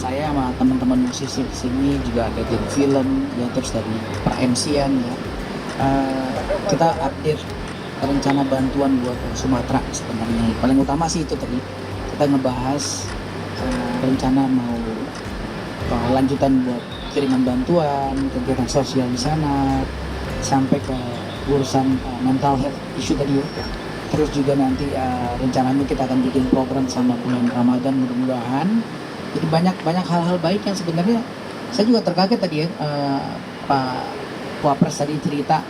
saya sama teman-teman musisi di sini juga ada dari film ya, terus dari per-MC-an ya. Kita update rencana bantuan buat Sumatera sebenarnya. Paling utama sih itu tadi kita ngebahas rencana mau lanjutan buat kiriman bantuan, kegiatan sosial di sana, sampai ke urusan mental health issue tadi ya. Terus juga nanti rencananya kita akan bikin program sama bulan Ramadan mudah-mudahan. Jadi banyak hal-hal baik yang sebenarnya saya juga terkaget tadi ya, Pak Wapres tadi cerita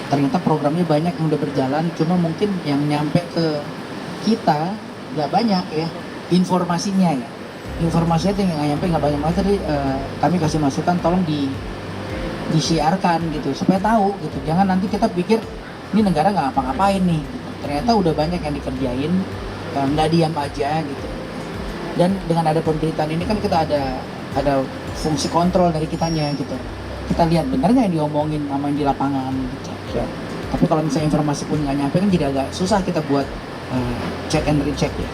ternyata programnya banyak yang udah berjalan, cuma mungkin yang nyampe ke kita nggak banyak ya informasinya ya. Informasinya yang nggak nyampe nggak banyak banget. Tadi kami kasih masukan tolong disiarkan gitu supaya tahu gitu. Jangan nanti kita pikir ini negara nggak ngapa-ngapain nih gitu. Ternyata udah banyak yang dikerjain, nggak diam aja gitu. Dan dengan ada pemberitaan ini kan kita ada fungsi kontrol dari kitanya gitu. Kita lihat benar nggak yang diomongin sama yang di lapangan gitu ya. Tapi kalau misalnya informasi pun nggak nyampe kan jadi agak susah kita buat check and recheck ya.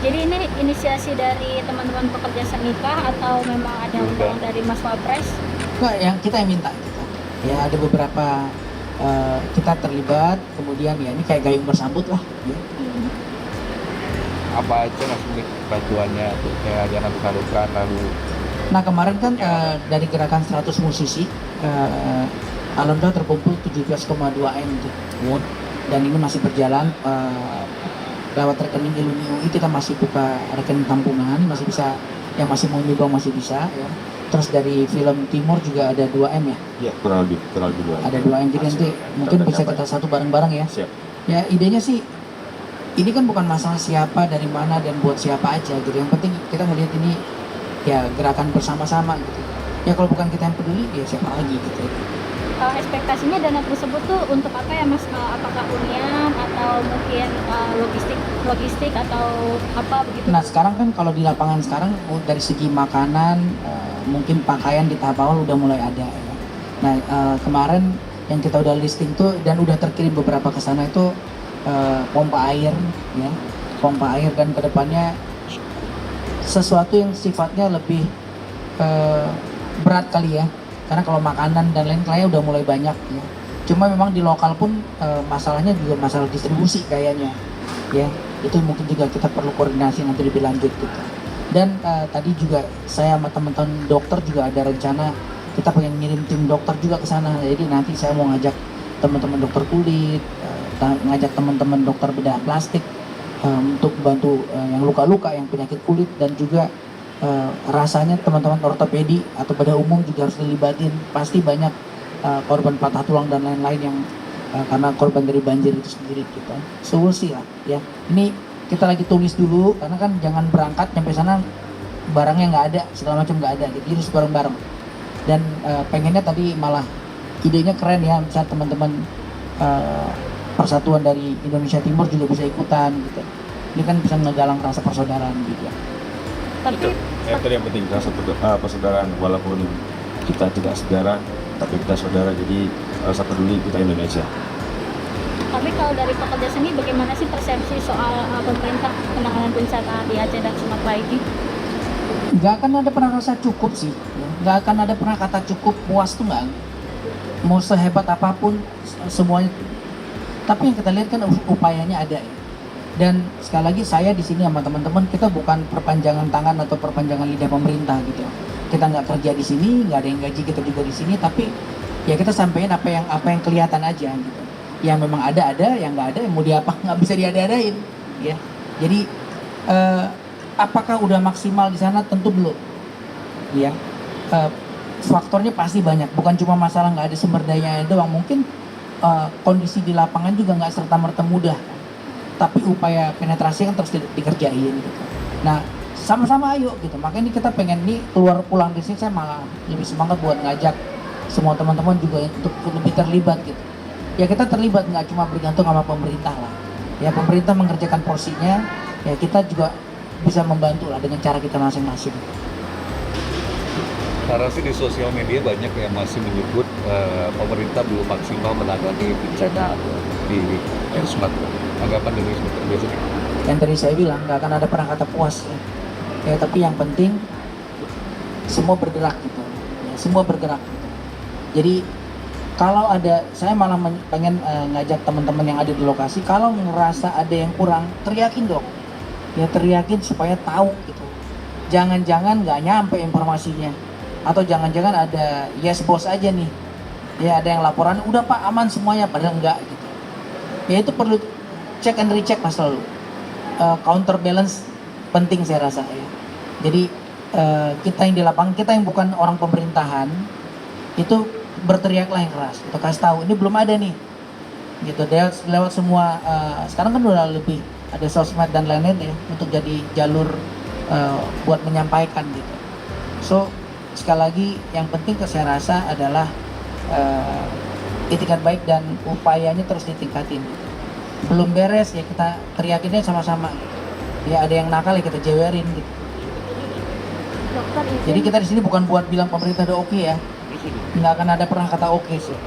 Jadi ini inisiasi dari teman-teman pekerja seni kah atau memang ada undangan dari Mas Wapres? Enggak, yang kita yang minta gitu. Ya ada beberapa kita terlibat, kemudian ya ini kayak gayung bersambut lah ya. Apa aja Mas Mik bantuannya tuh kayak jangan tersalurkan lalu. Nah kemarin kan dari gerakan 100 musisi alhamdulillah terkumpul 17,2 M tuh. Dan ini masih berjalan lewat rekening Iluni UI, kita masih buka rekening tampungan, masih bisa yang masih mau nyumbang masih bisa ya. Terus dari film Timur juga ada 2 M ya? Iya, kurang lebih 2 M. Ada 2 M, jadi nanti mungkin bisa kita satu bareng-bareng ya. Siap. Ya idenya sih ini kan bukan masalah siapa, dari mana, dan buat siapa aja gitu. Yang penting kita ngelihat ini ya gerakan bersama-sama gitu. Ya kalau bukan kita yang peduli, ya siapa lagi gitu. Ekspektasinya dana tersebut tuh untuk apa ya Mas? Apakah hunian atau mungkin logistik atau apa begitu? Nah sekarang kan kalau di lapangan sekarang dari segi makanan, mungkin pakaian di tahap awal udah mulai ada ya. Nah kemarin yang kita udah listing tuh dan udah terkirim beberapa ke sana itu pompa air ya, pompa air, dan kedepannya sesuatu yang sifatnya lebih berat kali ya, karena kalau makanan dan lain kayaknya udah mulai banyak ya. Cuma memang di lokal pun masalahnya juga masalah distribusi kayaknya ya. Itu mungkin juga kita perlu koordinasi nanti lebih lanjut gitu. Dan tadi juga saya sama teman-teman dokter juga ada rencana kita pengen ngirim tim dokter juga ke sana. Jadi nanti saya mau ngajak teman-teman dokter kulit, ngajak teman-teman dokter bedah plastik untuk bantu yang luka-luka, yang penyakit kulit, dan juga rasanya teman-teman ortopedi atau bedah umum juga harus dilibatin. Pasti banyak korban patah tulang dan lain-lain yang karena korban dari banjir itu sendiri gitu. Solusi lah ya. Ini kita lagi tulis dulu karena kan jangan berangkat sampai sana barangnya nggak ada, segala macam nggak ada. Jadi harus bareng-bareng. Dan pengennya tadi malah idenya keren ya, misalnya teman-teman persatuan dari Indonesia Timur juga bisa ikutan gitu. Ini kan bisa ngegalang rasa persaudaraan gitu. Tapi Itu yang penting, rasa persaudaraan, walaupun kita tidak saudara tapi kita saudara, jadi rasa peduli kita Indonesia. Tapi kalau dari pekerja seni bagaimana sih persepsi soal pemerintah penanganan bencana di Aceh dan Sumatera ini? Nggak akan ada pernah rasa cukup sih ya. Nggak akan ada pernah kata cukup, puas tuh nggak. Mau sehebat apapun semuanya, tapi yang kita lihat kan upayanya ada ya. Dan sekali lagi saya di sini sama teman-teman, kita bukan perpanjangan tangan atau perpanjangan lidah pemerintah gitu. Kita nggak kerja di sini, nggak ada yang gaji kita juga di sini, tapi ya kita sampaikan apa yang kelihatan aja gitu. Yang memang ada, yang nggak ada, yang mau diapa nggak bisa diada-adain ya. Jadi apakah udah maksimal di sana? Tentu belum ya. Faktornya pasti banyak, bukan cuma masalah nggak ada sumber dayanya doang, mungkin kondisi di lapangan juga nggak serta-merta mudah, tapi upaya penetrasi kan terus dikerjain gitu. Nah sama-sama ayo gitu, makanya ini kita pengen nih keluar pulang di sini saya malah lebih semangat buat ngajak semua teman-teman juga untuk lebih terlibat gitu. Ya kita terlibat, nggak cuma bergantung sama pemerintah lah ya, pemerintah mengerjakan porsinya, ya kita juga bisa membantu lah dengan cara kita masing-masing. Karena sih di sosial media banyak yang masih menyebut pemerintah belum maksimal menangani bencana di Sumatera. Anggapan dari Sumatera biasanya. Yang tadi saya bilang nggak akan ada pernah kata puas ya. Ya, tapi yang penting semua bergerak gitu. Ya, semua bergerak gitu. Jadi kalau ada, saya malah pengen ngajak teman-teman yang ada di lokasi, kalau ngerasa ada yang kurang, teriakin dong. Ya teriakin supaya tahu gitu. Jangan-jangan nggak nyampe informasinya. Atau jangan-jangan ada yes bos aja nih. Ya ada yang laporan, udah Pak aman semuanya, padahal enggak gitu. Ya itu perlu check and recheck mas selalu. Counterbalance penting saya rasa ya. Jadi kita yang di lapangan, kita yang bukan orang pemerintahan, itu berteriaklah yang keras, itu kasih tahu ini belum ada nih gitu. Dia lewat semua sekarang kan udah lebih ada sosmed dan lain-lain ya untuk jadi jalur buat menyampaikan gitu. So sekali lagi yang penting saya rasa adalah itikat baik dan upayanya terus ditingkatin gitu. Belum beres ya kita teriakinnya sama-sama gitu. Ya ada yang nakal ya kita jewerin gitu. Dokter izin. Jadi kita di sini bukan buat bilang pemerintah udah oke ya. Nggak akan ada pernah kata oke sih.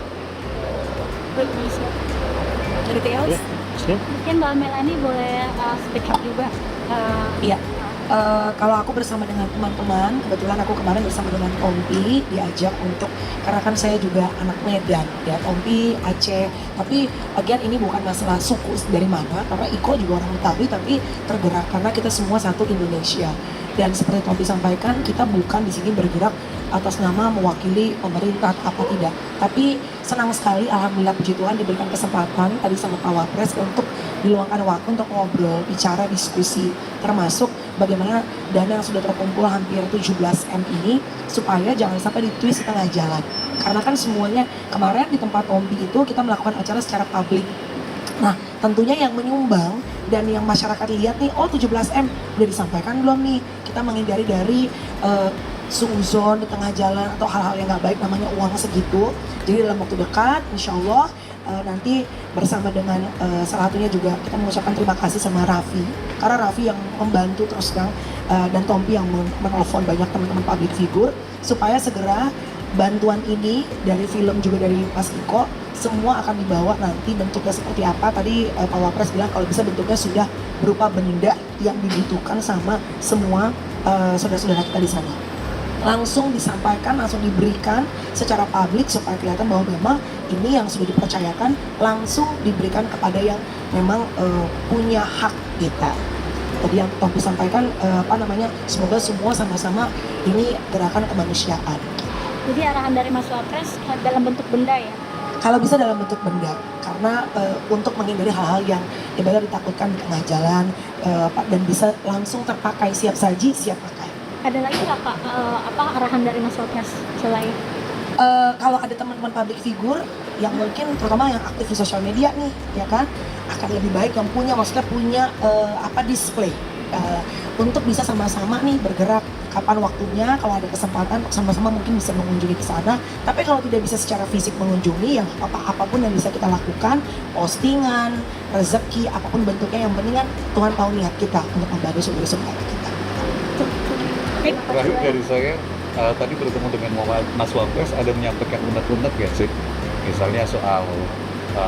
Anything else? Mungkin Mbak Melani boleh speak up juga. Iya. Kalau aku bersama dengan teman-teman, kebetulan aku kemarin bersama dengan Tompi diajak untuk, karena kan saya juga anak Medan ya, Tompi Aceh, tapi again ini bukan masalah suku dari mana, karena Iko juga orang Betawi, tapi tergerak karena kita semua satu Indonesia. Dan seperti Tompi sampaikan, kita bukan di sini bergerak atas nama mewakili pemerintah apa tidak, tapi senang sekali alhamdulillah puji Tuhan diberikan kesempatan tadi sama Pak Wapres untuk diluangkan waktu untuk ngobrol, bicara, diskusi, termasuk bagaimana dana yang sudah terkumpul hampir 17M ini supaya jangan sampai ditwist di tengah jalan. Karena kan semuanya kemarin di tempat Tompi itu kita melakukan acara secara publik. Nah tentunya yang menyumbang dan yang masyarakat lihat nih, oh 17M udah disampaikan belum nih, kita menghindari dari suuzon di tengah jalan atau hal-hal yang nggak baik, namanya uang segitu. Jadi dalam waktu dekat insya Allah nanti bersama dengan salah satunya juga kita mengucapkan terima kasih sama Raffi, karena Raffi yang membantu terus terang dan Tompi yang menelpon banyak teman-teman public figure supaya segera bantuan ini dari film juga dari Mas Iko semua akan dibawa nanti bentuknya seperti apa. Tadi Pak Wapres bilang kalau bisa bentuknya sudah berupa benda yang dibutuhkan sama semua saudara-saudara kita di sana, langsung disampaikan, langsung diberikan secara publik supaya kelihatan bahwa memang ini yang sudah dipercayakan langsung diberikan kepada yang memang punya hak kita. Tadi yang Tompi sampaikan semoga semua sama-sama ini gerakan kemanusiaan. Jadi arahan dari Mas Wapres dalam bentuk benda ya? Kalau bisa dalam bentuk benda, karena untuk menghindari hal-hal yang ibarat ditakutkan di tengah jalan dan bisa langsung terpakai, siap saji, siap pakai. Ada lagi nggak Pak arahan dari Mas Wapres selain? Kalau ada teman-teman public figure yang mungkin terutama yang aktif di sosial media nih, ya kan, akan lebih baik yang maksudnya punya display untuk bisa sama-sama nih bergerak. Kapan waktunya, kalau ada kesempatan sama-sama mungkin bisa mengunjungi ke sana. Tapi kalau tidak bisa secara fisik mengunjungi, yang apapun yang bisa kita lakukan, postingan, rezeki, apapun bentuknya, yang penting kan Tuhan tahu niat kita untuk membantu saudara-saudara kita. Terakhir dari saya, tadi bertemu dengan Mas Wapres, ada menyampaikan unek-unek ya sih, misalnya soal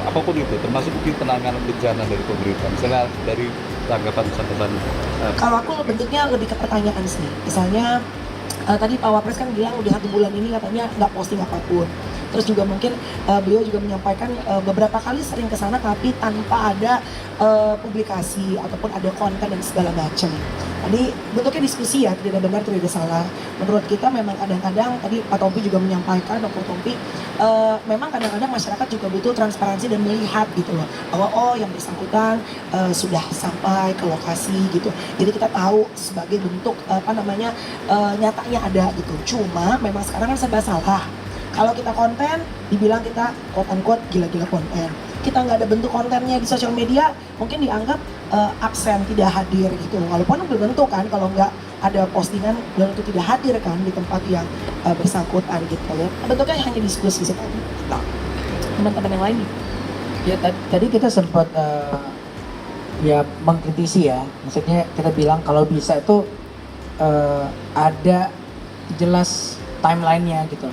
apapun itu, termasuk mungkin penanganan bencana dari pemerintah, misalnya dari tanggapan catatan. Kalau aku bentuknya lebih ke pertanyaan sih, misalnya tadi Pak Wapres kan bilang udah 1 bulan ini katanya nggak posting apapun. Terus juga mungkin beliau juga menyampaikan beberapa kali sering ke sana tapi tanpa ada publikasi ataupun ada konten dan segala macam. Tadi bentuknya diskusi ya, tidak ada benar, tidak ada salah. Menurut kita memang kadang-kadang tadi Pak Tompi juga menyampaikan, Dr. Tompi, memang kadang-kadang masyarakat juga butuh transparansi dan melihat gitu loh, bahwa oh yang bersangkutan sudah sampai ke lokasi gitu. Jadi kita tahu sebagai bentuk nyatanya ada gitu. Cuma memang sekarang kan serba salah. Kalau kita konten, dibilang kita quote-unquote gila-gila konten. Kita nggak ada bentuk kontennya di sosial media, mungkin dianggap absen, tidak hadir gitu. Walaupun belum tentu kan, kalau nggak ada postingan, belum tentu tidak hadir kan di tempat yang bersangkutan gitu ya. Bentuknya hanya diskusi sekali. Nah, teman-teman yang lain. Ya tadi kita sempat ya mengkritisi ya, maksudnya kita bilang kalau bisa itu ada jelas timelinenya gitu.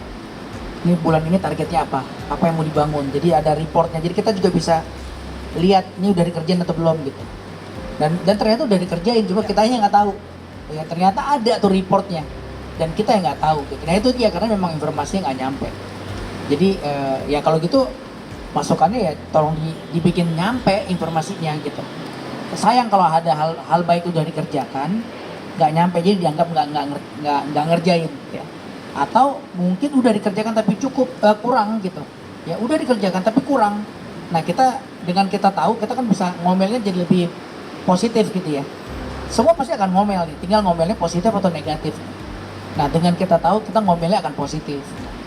Ini bulan ini targetnya apa yang mau dibangun, jadi ada reportnya, jadi kita juga bisa lihat ini udah dikerjain atau belum gitu. Dan ternyata udah dikerjain, cuma kita nggak tahu ya ternyata ada tuh reportnya dan kita yang nggak tahu gitu. Nah itu dia karena memang informasinya nggak nyampe. Jadi ya kalau gitu masukannya ya tolong dibikin nyampe informasinya gitu. Sayang kalau ada hal baik udah dikerjakan nggak nyampe jadi dianggap nggak ngerjain ya. Atau mungkin udah dikerjakan tapi cukup kurang gitu. Ya udah dikerjakan tapi kurang. Nah kita dengan kita tahu kita kan bisa ngomelnya jadi lebih positif gitu ya. Semua pasti akan ngomel nih, tinggal ngomelnya positif atau negatif. Nah dengan kita tahu kita ngomelnya akan positif.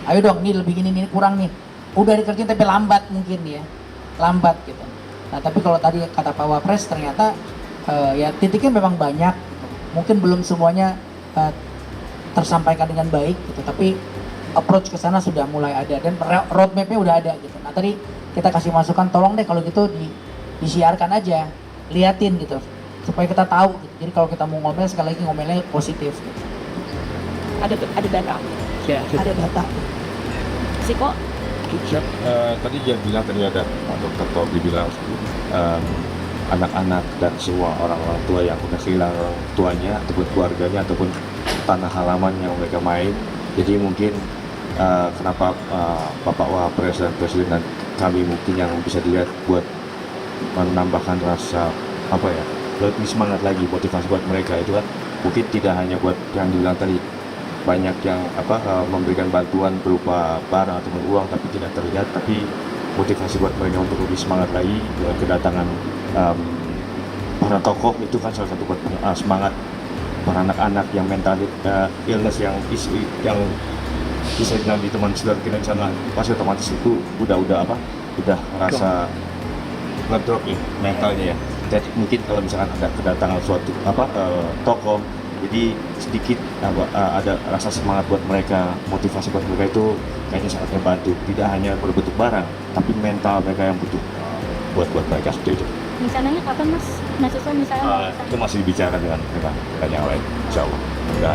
Ayo dong, ini lebih ini kurang nih. Udah dikerjain tapi lambat mungkin ya, lambat gitu. Nah tapi kalau tadi kata Pak Wapres ternyata ya titiknya memang banyak. Mungkin belum semuanya tersampaikan dengan baik gitu. Tapi approach ke sana sudah mulai ada dan roadmapnya udah ada gitu. Nah tadi kita kasih masukan, tolong deh kalau gitu disiarkan aja, liatin gitu. Supaya kita tahu gitu. Jadi kalau kita mau ngomel sekali lagi ngomelnya positif gitu. Ada data, Ya. ada data. Siko, Siap. Tadi dia bilang tadi ada Pak Dokter Tobi bilang anak-anak dan semua orang-orang tua yang sudah kehilangan orang tuanya ataupun keluarganya ataupun tanah halaman yang mereka main. Jadi mungkin kenapa Bapak Wapres dan Presiden dan kami mungkin yang bisa dilihat buat menambahkan rasa apa ya, lebih semangat lagi, motivasi buat mereka itu kan mungkin tidak hanya buat yang dibilang tadi banyak yang memberikan bantuan berupa barang ataupun uang tapi tidak terlihat, tapi motivasi buat mereka untuk lebih semangat lagi dengan kedatangan para tokoh itu kan salah satu buat semangat para anak-anak yang mental illness yang bisa bilang di teman saudara kita di sana pasti otomatis itu udah ngerasa ngedrop ya mentalnya ya. Jadi mungkin kalau misalkan ada kedatangan suatu tokoh jadi sedikit ada rasa semangat buat mereka, motivasi buat mereka itu kayaknya sangat membantu. Tidak hanya berbentuk barang, tapi mental mereka yang butuh buat mereka seperti itu. misalnya kapan mas? Mahasiswa misalnya mau ke sana? Itu masih bicara dengan yang lain, insya Allah.